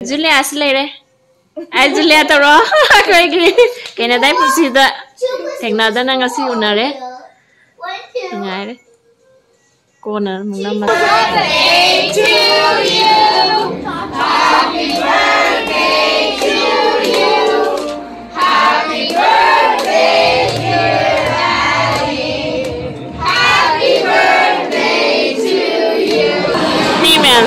Julia Slayer. I Julia Taro. Canadagipunsi da. Canadagipunsi unare. Ngare. Corner muna. Birthday to you. Happy birthday to you. Happy birthday, dear Daddy. Happy birthday to you. Female.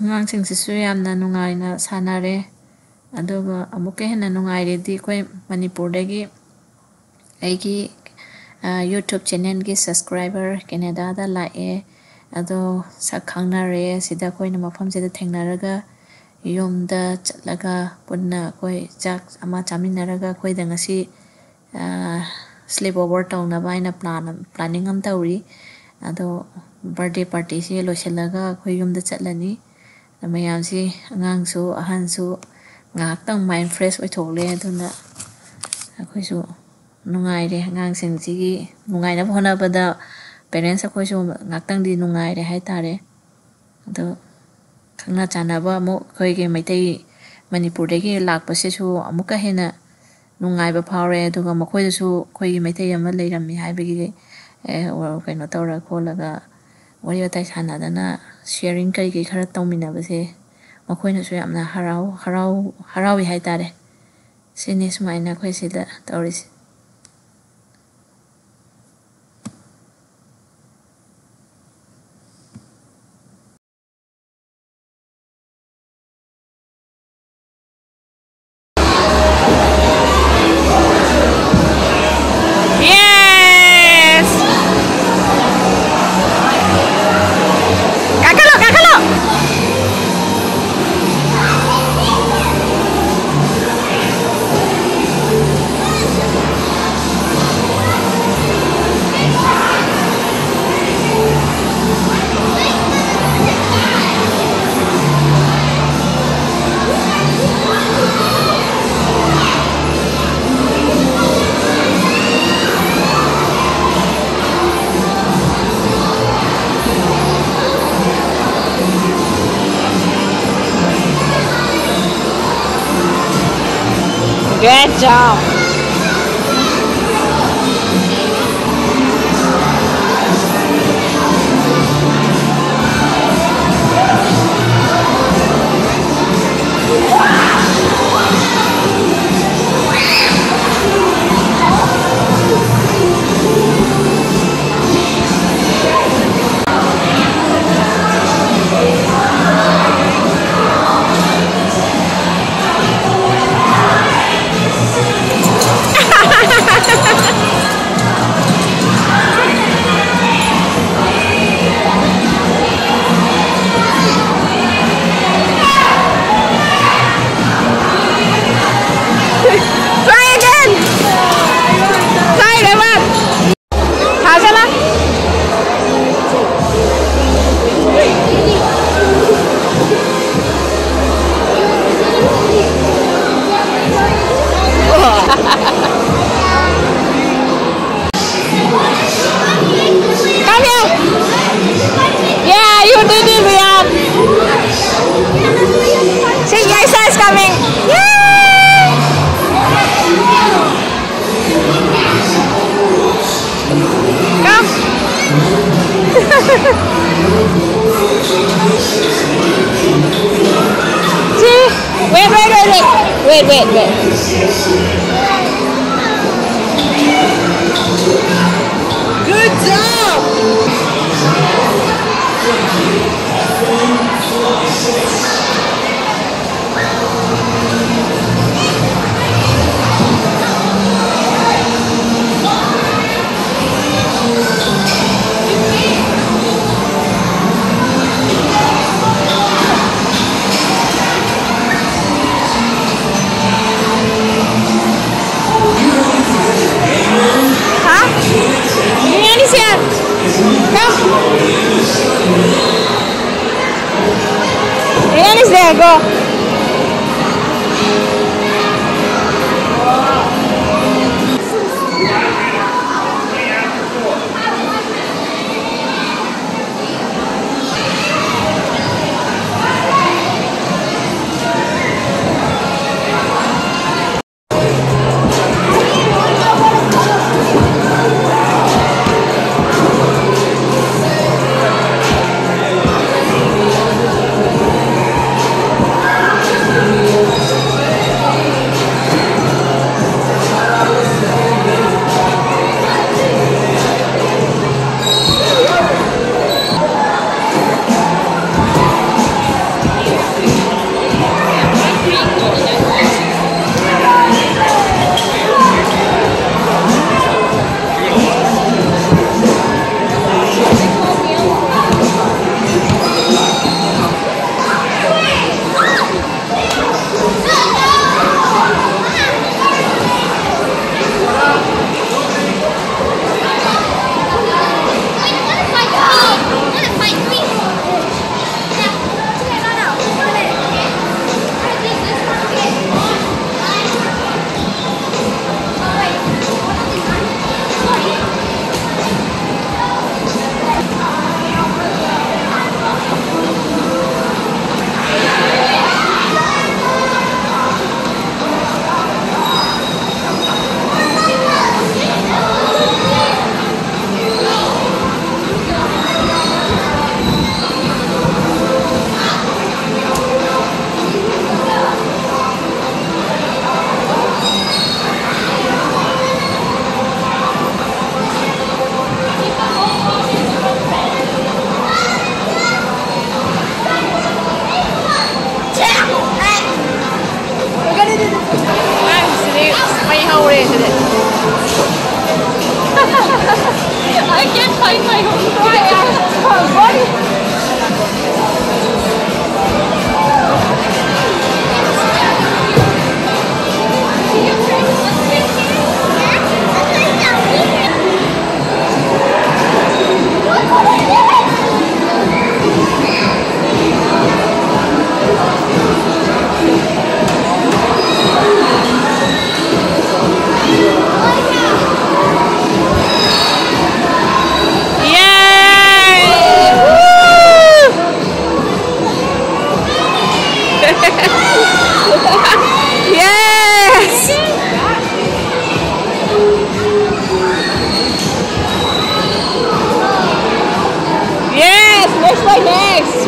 Angangsingsisu yamna nungaina sanare aduga amuke hena nungairedi koi Manipurdagi eigi YouTube channel gi subscriber Canada da lae ado sakhangnare sida koi na mafam sida thengnaraga yumda chatlaga punna koi chak ama chaminaraga koi da ngasi sleep over tawnaba aina planning am tawri ado birthday party si loiselaga koi yumda chatlani mayamsi angangsu ahansu ngaktang mind fresh oithole aduna akhoisu nungaire angangsingsi nungaina honabada parents akhoisu ngaktang di nungaire haitare ado khangna chanaba mo khoige maitai Manipurdagi lakpasisu amuka hena nungaiba phawre aduga makhoisu khoigi maitai ama leirammi haibagi kaino tawra kholaga wari watai sanadana sharing kai khara tawminabase makhoina su yamna harawi haitare sini sumaina khoi sida tawrisi Good job. Wait. Good job! There, go. I can't find my own body.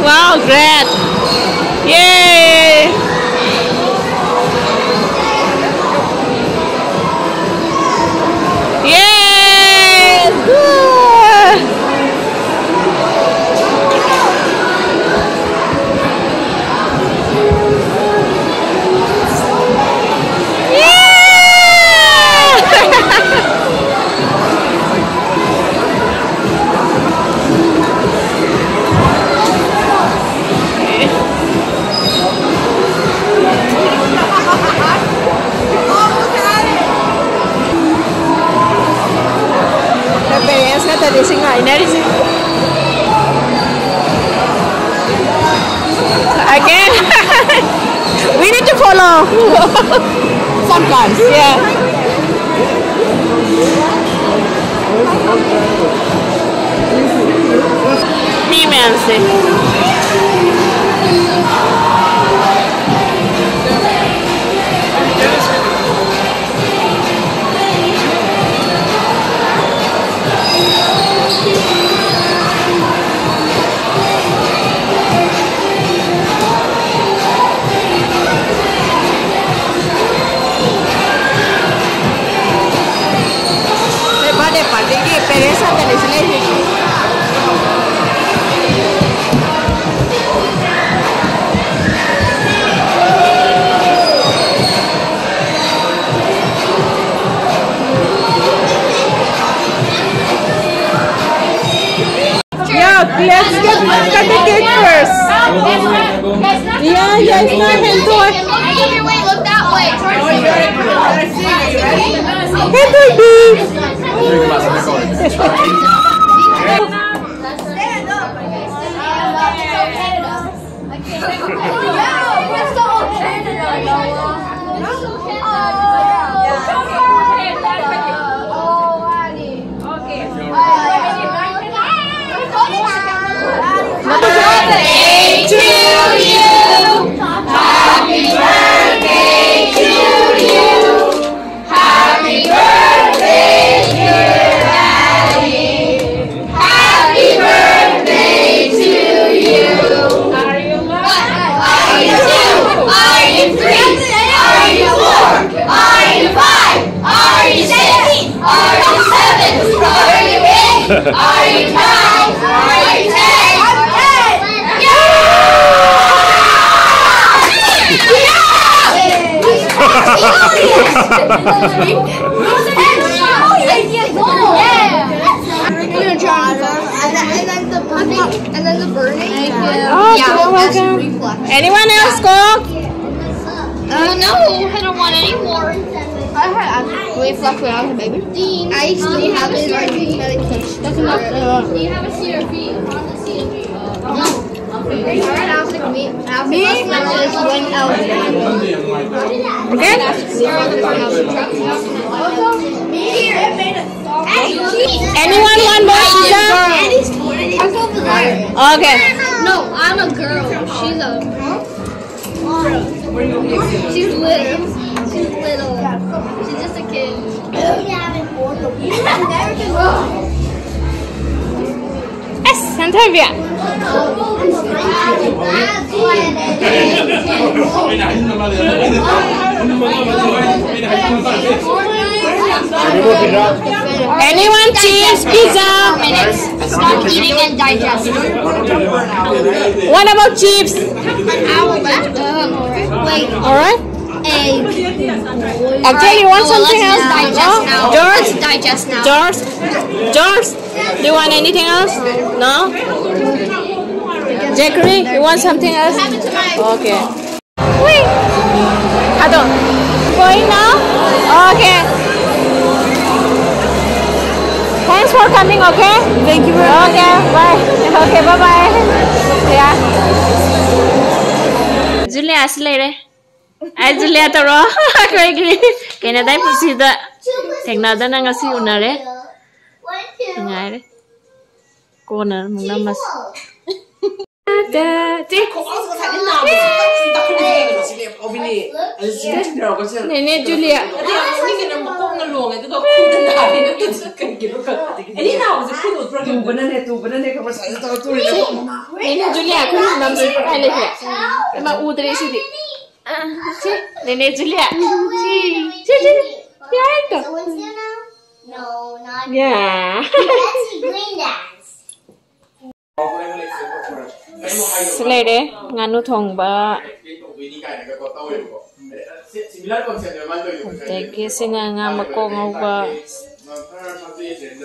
Wow, great! Yay! Yay! Good! Again, we need to follow. Sometimes, yeah. Let's get cut the cake first. Yeah, it's not handle. Wait, look that way. Birthday to you. Happy birthday to you. Happy birthday, dear Daddy. Happy birthday to you. Are you one? Are you two? Are you three? Are you four? Are you five? Are you six? Are you seven? Are you eight? Are you nine? Are you 10? And then the burning. Oh, yeah, welcome. Anyone else go? No, I don't want any more. Wait, fluff when I was a baby. I still have it. That's enough. Do you have a CRP? No. Me? Anyone want more pizza? Okay. No, I'm a girl. She's a... She's little. She's little. She's just a kid. Yes, Santavia. Anyone cheese pizza? Stop eating and digest. What about chips? Wait. All right. Egg. Okay, you want something else? Digest now. George? Let's digest now. George? Do you want anything else? No? Jackery, you want something else? Okay. Wait. Ado. Going now? Okay. Thanks for coming, okay? Thank you very much. Okay, bye. Okay, bye-bye. Yeah. Julia aslere. Ay Julia taro. Koi Canada pusi da Canada na ngasi unare. Ngai re. Kona muna mas. Nene Julia. Nene Julia, Nene Julia. No, not Yeah. Let's see green dance. Slede nganu thongba. Tegi sina nga mako ngauba.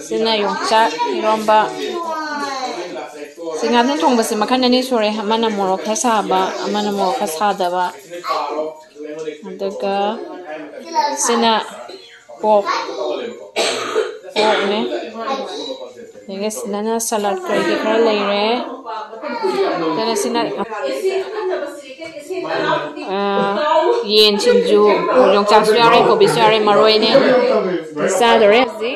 Sina yung chak iromba. Singa nu thongba si makan ani sore amana morok khasaba amana morok khasadaba. Aduga sina pork ne. Tegi sina na salad kari ke khara leire. Tena sina yen chinju yung chak su yare kobi su yare maroi ne. Sa dore zi.